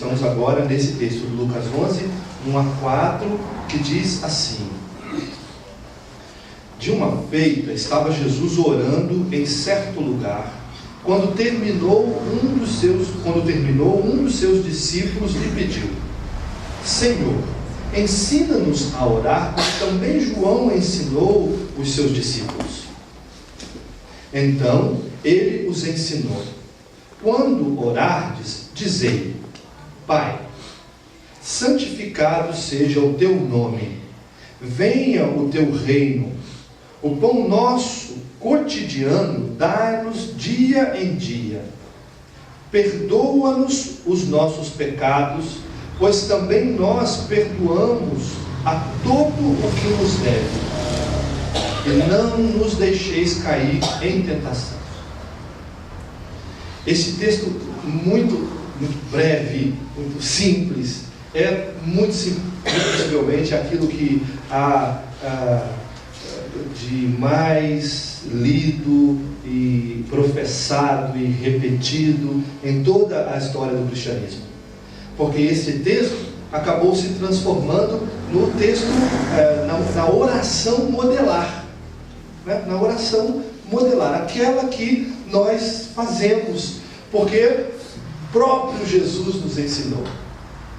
estamos agora nesse texto de Lucas 11, 1 a 4, que diz assim: de uma feita estava Jesus orando em certo lugar. Quando terminou, um dos seus discípulos lhe pediu: Senhor, ensina-nos a orar, como também João ensinou os seus discípulos. Então ele os ensinou: quando orardes, dizei: Pai, santificado seja o teu nome, venha o teu reino, o pão nosso cotidiano dai-nos dia em dia, perdoa-nos os nossos pecados, pois também nós perdoamos a todo o que nos deve, e não nos deixeis cair em tentação. Esse texto muito breve, muito simples, é muito possivelmente aquilo que há de mais lido e professado e repetido em toda a história do cristianismo, porque esse texto acabou se transformando no texto, na oração modelar, né? Na oração modelar, aquela que nós fazemos, porque próprio Jesus nos ensinou.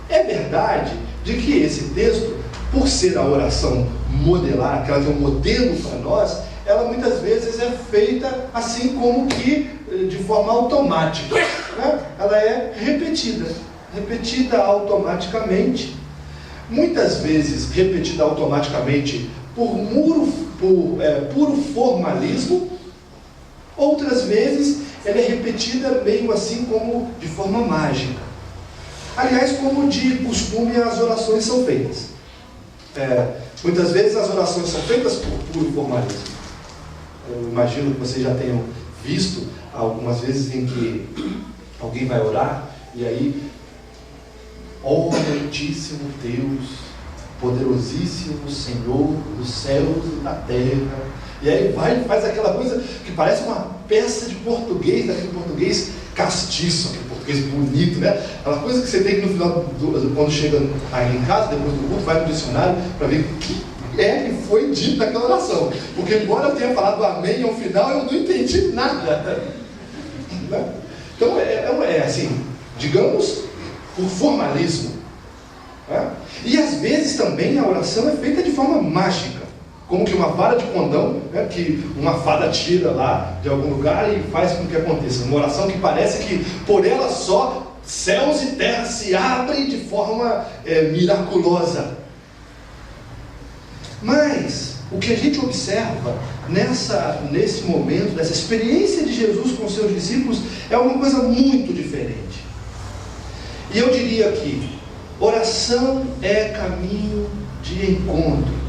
É verdade de que esse texto, por ser a oração modelar, aquela que é um modelo para nós, ela muitas vezes é feita assim como que de forma automática, né? Ela é repetida automaticamente, muitas vezes repetida automaticamente por puro formalismo, outras vezes ela é repetida meio assim como de forma mágica. Aliás, como de costume as orações são feitas. Muitas vezes as orações são feitas por puro formalismo. Eu imagino que vocês já tenham visto algumas vezes em que alguém vai orar e aí: ó Altíssimo Deus, poderosíssimo Senhor dos céus e da terra. E aí vai e faz aquela coisa que parece uma peça de português, daquele português castiço, aquele português bonito, né? Aquela coisa que você tem que no final, quando chega aí em casa, depois do culto, vai no dicionário para ver o que é que foi dito naquela oração. Porque embora eu tenha falado amém ao final, eu não entendi nada. Então é assim, digamos, por formalismo. E às vezes também a oração é feita de forma mágica, como que uma vara de condão, né, que uma fada tira lá de algum lugar e faz com que aconteça. Uma oração que parece que por ela só céus e terra se abrem de forma miraculosa. Mas o que a gente observa nesse momento, nessa experiência de Jesus com seus discípulos, é uma coisa muito diferente. E eu diria que oração é caminho de encontro.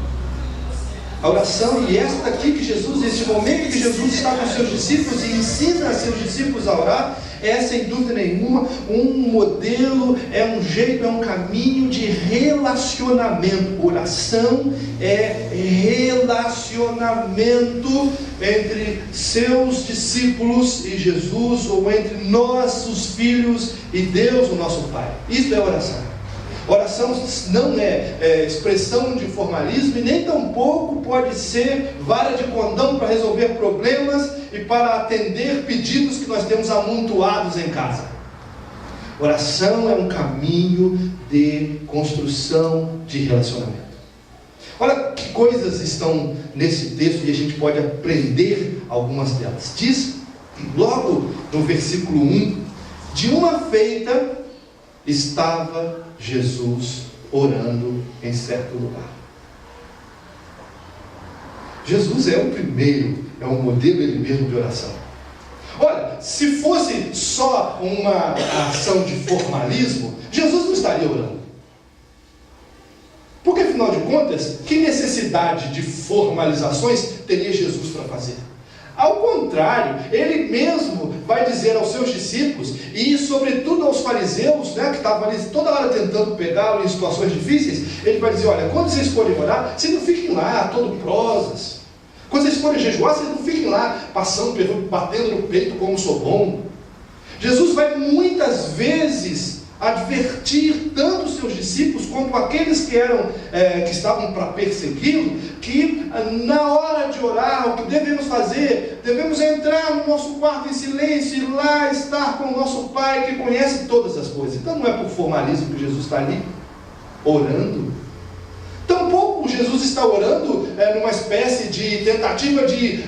A oração, e esta aqui que Jesus, esse momento que Jesus está com seus discípulos e ensina a seus discípulos a orar, é sem dúvida nenhuma um modelo, é um jeito, é um caminho de relacionamento. Oração é relacionamento entre seus discípulos e Jesus, ou entre nós, os filhos, e Deus, o nosso Pai. Isso é oração. Oração não é expressão de formalismo e nem tampouco pode ser vara de condão para resolver problemas e para atender pedidos que nós temos amontoados em casa. Oração é um caminho de construção de relacionamento. Olha que coisas estão nesse texto e a gente pode aprender algumas delas. Diz logo no versículo 1: de uma feita estava Jesus orando em certo lugar. Jesus é o primeiro, é um modelo ele mesmo de oração. Olha, se fosse só uma ação de formalismo, Jesus não estaria orando. Porque afinal de contas, que necessidade de formalizações teria Jesus para fazer? Ao contrário, ele mesmo vai dizer aos seus discípulos, e sobretudo aos fariseus, né, que estavam ali toda hora tentando pegá-lo em situações difíceis, ele vai dizer: olha, quando vocês forem orar, vocês não fiquem lá todo prosas. Quando vocês forem jejuar, vocês não fiquem lá batendo no peito como sou bom. Jesus vai muitas vezes advertir tanto os seus discípulos quanto aqueles que estavam para persegui-lo, que na hora de orar, o que devemos fazer? Devemos entrar no nosso quarto em silêncio e lá estar com o nosso Pai que conhece todas as coisas. Então não é por formalismo que Jesus está ali orando. Tampouco Jesus está orando numa espécie de tentativa de,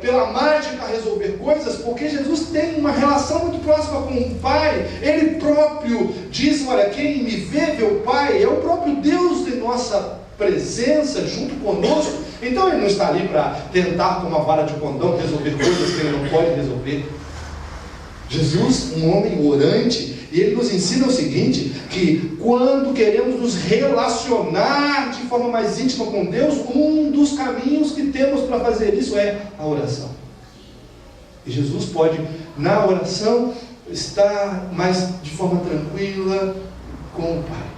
pela mágica, resolver coisas, porque Jesus tem uma relação muito próxima com o Pai. Ele próprio diz: olha, quem me vê o Pai. É o próprio Deus em nossa presença, junto conosco. Então ele não está ali para tentar com uma vara de condão resolver coisas que ele não pode resolver. Jesus, um homem orante, e ele nos ensina o seguinte, que quando queremos nos relacionar de forma mais íntima com Deus, um dos caminhos que temos para fazer isso é a oração. E Jesus pode, na oração, estar mais de forma tranquila com o Pai.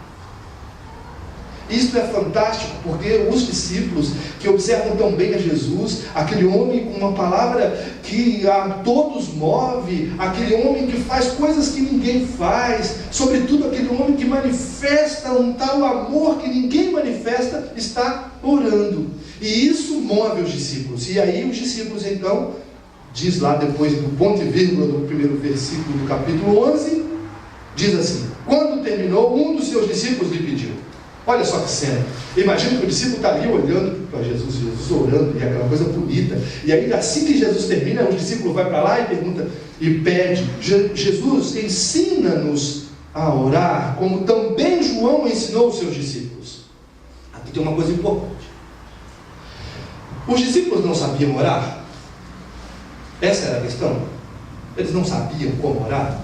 Isso é fantástico, porque os discípulos que observam tão bem a Jesus, aquele homem com uma palavra que a todos move, aquele homem que faz coisas que ninguém faz, sobretudo aquele homem que manifesta um tal amor que ninguém manifesta, está orando. E isso move os discípulos. E aí os discípulos então, diz lá depois do ponto e vírgula do primeiro versículo do capítulo 11, diz assim: quando terminou, um dos seus discípulos lhe pediu. Olha só que cena. Imagina que o discípulo está ali olhando para Jesus, Jesus orando, e aquela coisa bonita. E aí, assim que Jesus termina, o discípulo vai para lá e pergunta, e pede: Jesus, ensina-nos a orar, como também João ensinou os seus discípulos. Aqui tem uma coisa importante. Os discípulos não sabiam orar? Essa era a questão. Eles não sabiam como orar?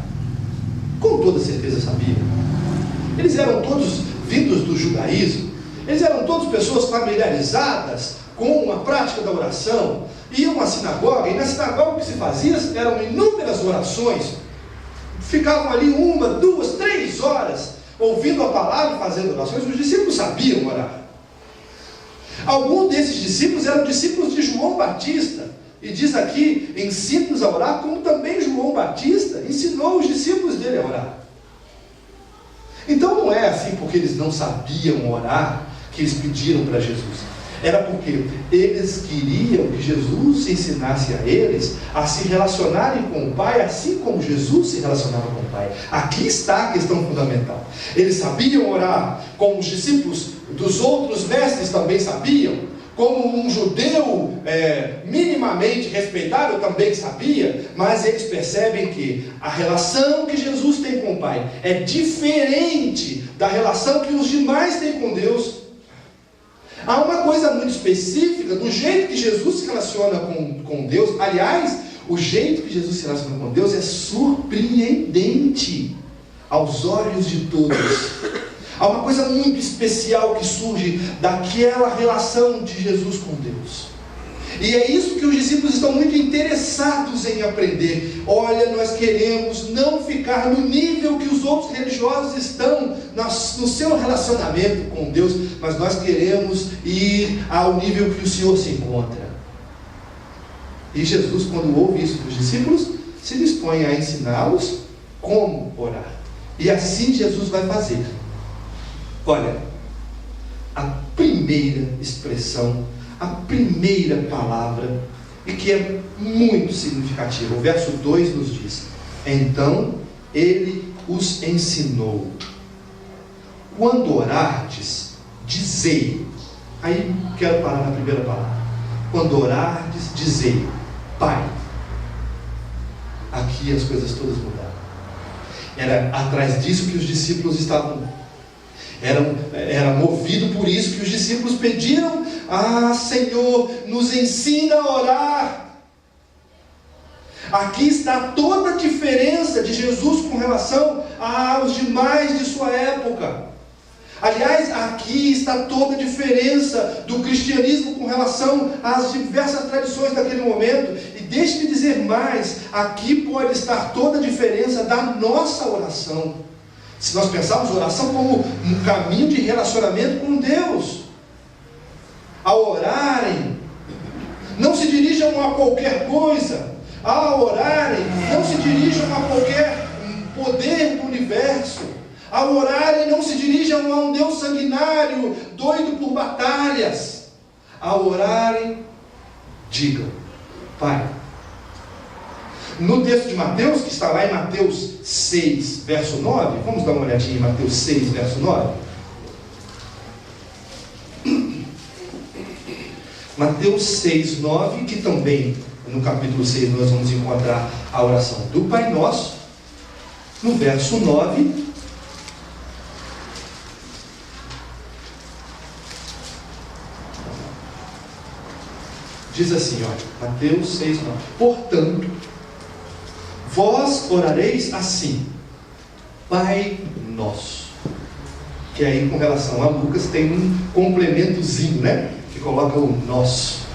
Com toda certeza sabiam. Eles eram todos vindos do judaísmo, eles eram todos pessoas familiarizadas com a prática da oração, iam à sinagoga, e na sinagoga o que se fazia eram inúmeras orações, ficavam ali 1, 2, 3 horas, ouvindo a palavra e fazendo orações. Os discípulos sabiam orar. Alguns desses discípulos eram discípulos de João Batista, e diz aqui: ensina-nos a orar, como também João Batista ensinou os discípulos dele a orar. Então não é assim porque eles não sabiam orar que eles pediram para Jesus. Era porque eles queriam que Jesus ensinasse a eles a se relacionarem com o Pai, assim como Jesus se relacionava com o Pai. Aqui está a questão fundamental. Eles sabiam orar como os discípulos dos outros mestres também sabiam, como um judeu minimamente respeitável também sabia, mas eles percebem que a relação que Jesus tem com o Pai é diferente da relação que os demais têm com Deus. Há uma coisa muito específica do jeito que Jesus se relaciona com Deus. Aliás, o jeito que Jesus se relaciona com Deus é surpreendente aos olhos de todos. Há uma coisa muito especial que surge daquela relação de Jesus com Deus. E é isso que os discípulos estão muito interessados em aprender. Olha, nós queremos não ficar no nível que os outros religiosos estão no seu relacionamento com Deus, mas nós queremos ir ao nível que o Senhor se encontra. E Jesus, quando ouve isso dos discípulos, se dispõe a ensiná-los como orar. E assim Jesus vai fazer. Olha, a primeira expressão, a primeira palavra, e que é muito significativa, o verso 2 nos diz: então ele os ensinou. Quando orardes, dizei. Aí quero parar na primeira palavra. Quando orardes, dizei: Pai. Aqui as coisas todas mudaram. Era atrás disso que os discípulos estavam. Era movido por isso que os discípulos pediram: Senhor, nos ensina a orar. Aqui está toda a diferença de Jesus com relação aos demais de sua época. Aliás, aqui está toda a diferença do cristianismo com relação às diversas tradições daquele momento. E deixe-me dizer mais: aqui pode estar toda a diferença da nossa oração. Se nós pensarmos oração como um caminho de relacionamento com Deus, ao orarem, não se dirijam a qualquer coisa. Ao orarem, não se dirijam a qualquer poder do universo. Ao orarem, não se dirijam a um Deus sanguinário, doido por batalhas. Ao orarem, digam: Pai. No texto de Mateus, que está lá em Mateus 6, verso 9, vamos dar uma olhadinha em Mateus 6, verso 9. Mateus 6, 9, que também no capítulo 6 nós vamos encontrar a oração do Pai Nosso. No verso 9, diz assim, olha, Mateus 6, 9. Portanto, vós orareis assim: Pai Nosso. Que aí, com relação a Lucas, tem um complementozinho, né? Que coloca o nosso.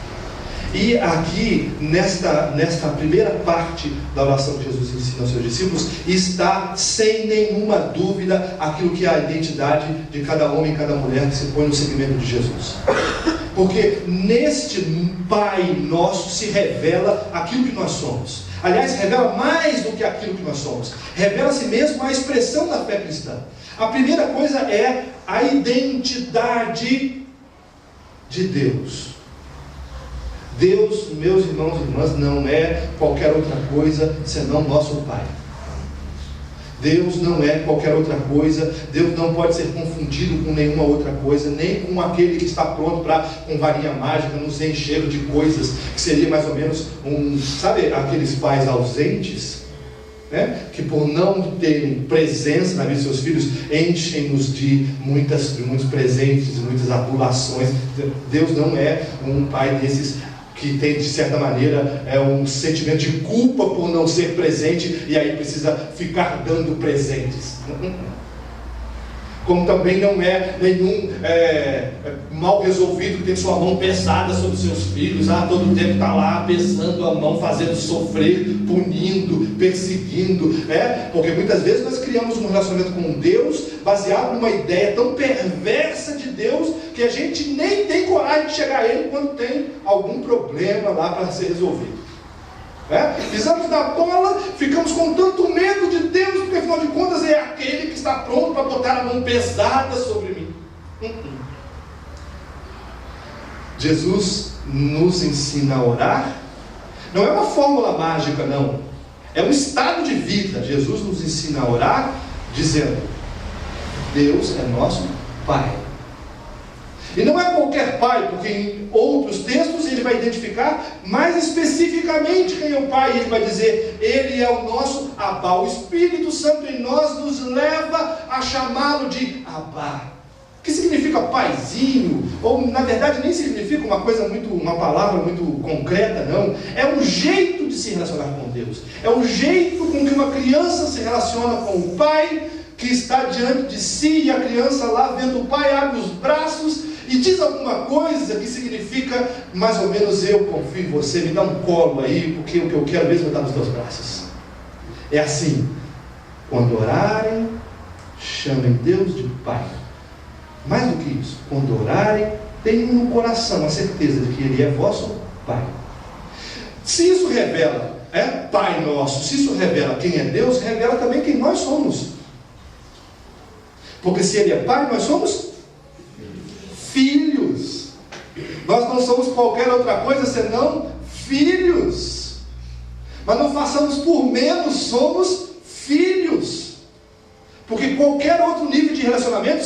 E aqui, nesta primeira parte da oração que Jesus ensina aos seus discípulos, está sem nenhuma dúvida aquilo que é a identidade de cada homem e cada mulher que se põe no seguimento de Jesus. Porque neste Pai Nosso se revela aquilo que nós somos. Aliás, revela mais do que aquilo que nós somos. Revela-se mesmo a expressão da fé cristã. A primeira coisa é a identidade de Deus. Deus, meus irmãos e irmãs, não é qualquer outra coisa senão nosso Pai. Deus não é qualquer outra coisa. Deus não pode ser confundido com nenhuma outra coisa, nem com aquele que está pronto para, com varinha mágica, nos encher de coisas, que seria mais ou menos sabe aqueles pais ausentes, né? Que por não terem presença na vida de seus filhos, enchem-nos de muitos presentes, de muitas adulações. Deus não é um pai desses que tem, de certa maneira, um sentimento de culpa por não ser presente, e aí precisa ficar dando presentes. Como também não é nenhum mal resolvido que tem sua mão pesada sobre seus filhos, todo tempo está lá pesando a mão, fazendo sofrer, punindo, perseguindo, porque muitas vezes nós criamos um relacionamento com Deus baseado numa ideia tão perversa de Deus que a gente nem tem coragem de chegar a Ele quando tem algum problema lá para ser resolvido. Pisamos na bola, ficamos com tanto medo de Deus, porque afinal de contas é aquele que está pronto para botar a mão pesada sobre mim. Jesus nos ensina a orar. Não é uma fórmula mágica, não. É um estado de vida. Jesus nos ensina a orar dizendo: Deus é nosso Pai. E não é qualquer pai, porque em outros textos ele vai identificar mais especificamente quem é o Pai. Ele vai dizer: Ele é o nosso Abá. O Espírito Santo em nós nos leva a chamá-lo de Abá, que significa paizinho, ou na verdade nem significa uma palavra muito concreta, não. É um jeito de se relacionar com Deus. É o jeito com que uma criança se relaciona com o pai, que está diante de si, e a criança lá vendo o pai abre os braços e diz alguma coisa que significa mais ou menos: eu confio em você, me dá um colo aí, porque o que eu quero mesmo é estar nos teus braços. É assim: quando orarem, chamem Deus de Pai. Mais do que isso, quando orarem, tenham no coração a certeza de que Ele é vosso Pai. Se isso revela, Pai Nosso, se isso revela quem é Deus, revela também quem nós somos. Porque se Ele é Pai, nós somos filhos. Nós não somos qualquer outra coisa senão filhos. Mas não façamos por menos, somos filhos. Porque qualquer outro nível de relacionamento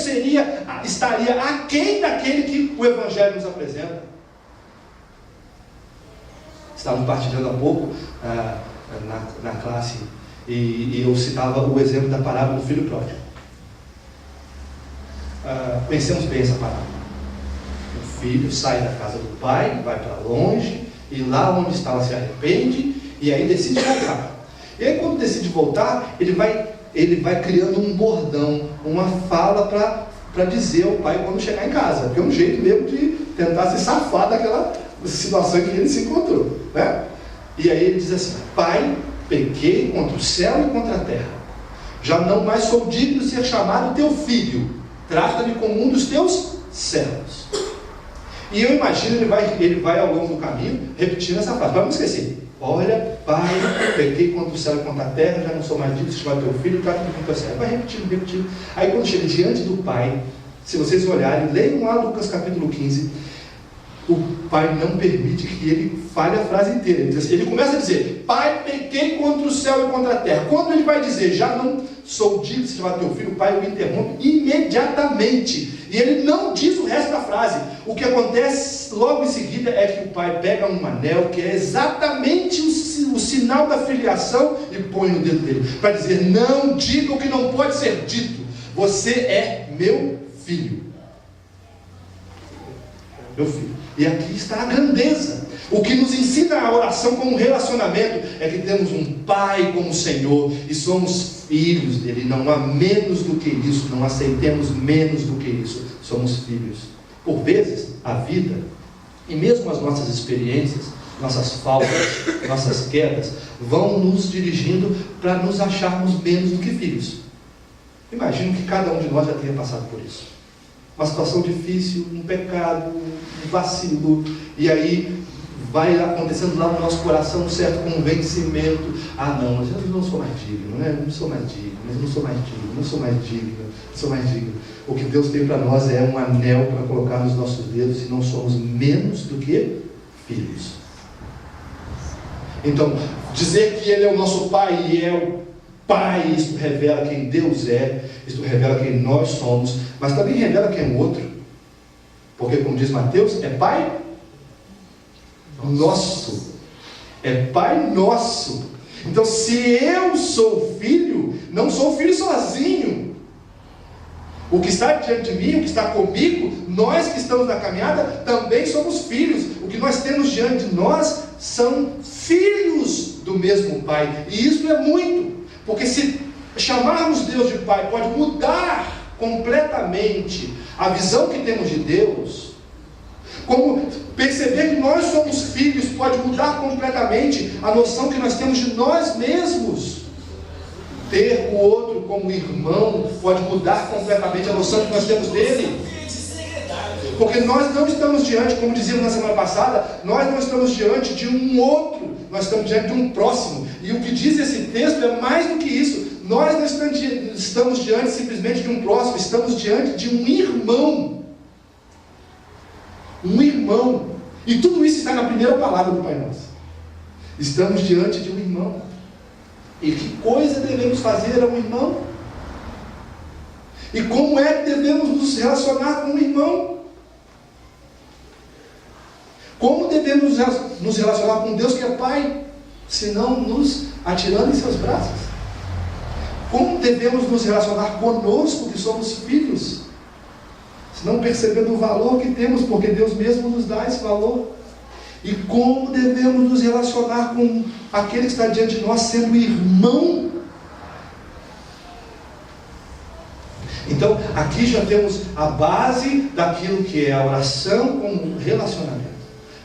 estaria aquém daquele que o Evangelho nos apresenta. Estávamos partilhando há pouco na classe, e eu citava o exemplo da parábola do filho pródigo. Pensemos bem essa parábola. O filho sai da casa do pai, vai para longe, e lá onde estava se arrepende, e aí decide voltar. E aí, quando decide voltar, ele vai criando um bordão, uma fala para dizer ao pai quando chegar em casa, que é um jeito mesmo de tentar se safar daquela situação que ele se encontrou, né? E aí ele diz assim: Pai, pequei contra o céu e contra a terra, já não mais sou digno de ser chamado teu filho, trata-me como um dos teus servos. E eu imagino ele vai ao longo do caminho repetindo essa frase, para não esquecer: olha, pai, pequei contra o céu e contra a terra, já não sou mais digno de chamar teu filho, trata tudo com teu servo. Vai repetindo. Aí quando chega diante do pai, se vocês olharem, leiam lá Lucas capítulo 15, o pai não permite que ele fale a frase inteira. Ele começa a dizer, pai, pequei contra o céu e contra a terra. Quando ele vai dizer, já não sou digno de chamar teu filho, o pai o interrompe imediatamente. E ele não diz o resto da frase. O que acontece logo em seguida é que o pai pega um anel, que é exatamente o sinal da filiação, e põe no dedo dele, para dizer, não diga o que não pode ser dito. Você é meu filho. Meu filho. E aqui está a grandeza. O que nos ensina a oração como um relacionamento é que temos um Pai como Senhor e somos filhos dele. Não há menos do que isso, não aceitemos menos do que isso. Somos filhos. Por vezes, a vida, e mesmo as nossas experiências, nossas faltas, nossas quedas, vão nos dirigindo para nos acharmos menos do que filhos. Imagino que cada um de nós já tenha passado por isso. Uma situação difícil, um pecado, um vacilo, e aí vai acontecendo lá no nosso coração um certo convencimento. Ah não, mas eu não sou mais digno, né? Não sou mais digno, mas não sou mais digno, não sou mais digno, não sou mais digno. O que Deus tem para nós é um anel para colocar nos nossos dedos, e não somos menos do que filhos. Então, dizer que Ele é o nosso Pai e é o Pai, isto revela quem Deus é, isto revela quem nós somos, mas também revela quem é o outro. Porque, como diz Mateus, é Pai nosso. É Pai nosso. Então, se eu sou filho, não sou filho sozinho. O que está diante de mim, o que está comigo, nós que estamos na caminhada, também somos filhos. O que nós temos diante de nós são filhos do mesmo Pai. E isso é muito. Porque se chamarmos Deus de Pai, pode mudar completamente a visão que temos de Deus. Como perceber que nós somos filhos pode mudar completamente a noção que nós temos de nós mesmos. Ter o outro como irmão pode mudar completamente a noção que nós temos dele. Porque nós não estamos diante, como dizíamos na semana passada, nós não estamos diante de um outro, nós estamos diante de um próximo. E o que diz esse texto é mais do que isso. Nós não estamos diante simplesmente de um próximo, estamos diante de um irmão. Um irmão. E tudo isso está na primeira palavra do Pai Nosso. Estamos diante de um irmão. E que coisa devemos fazer a um irmão? E como é que devemos nos relacionar com um irmão? Como devemos nos relacionar com Deus que é Pai, se não nos atirando em seus braços? Como devemos nos relacionar conosco, que somos filhos, se não percebendo o valor que temos, porque Deus mesmo nos dá esse valor? E como devemos nos relacionar com aquele que está diante de nós, sendo irmão? Então, aqui já temos a base daquilo que é a oração com relacionamento.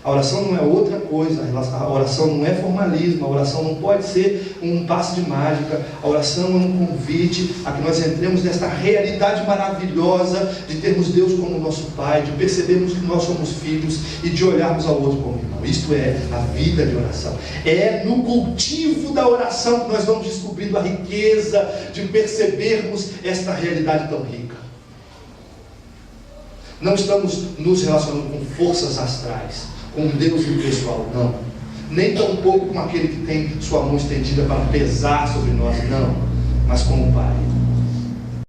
A oração não é outra coisa, a oração não é formalismo, a oração não pode ser um passe de mágica, a oração é um convite a que nós entremos nesta realidade maravilhosa de termos Deus como nosso Pai, de percebermos que nós somos filhos e de olharmos ao outro como irmão. Isto é a vida de oração. É no cultivo da oração que nós vamos descobrindo a riqueza de percebermos esta realidade tão rica. Não estamos nos relacionando com forças astrais, com Deus impessoal, não. Nem tampouco com aquele que tem sua mão estendida para pesar sobre nós, não. Mas com o Pai.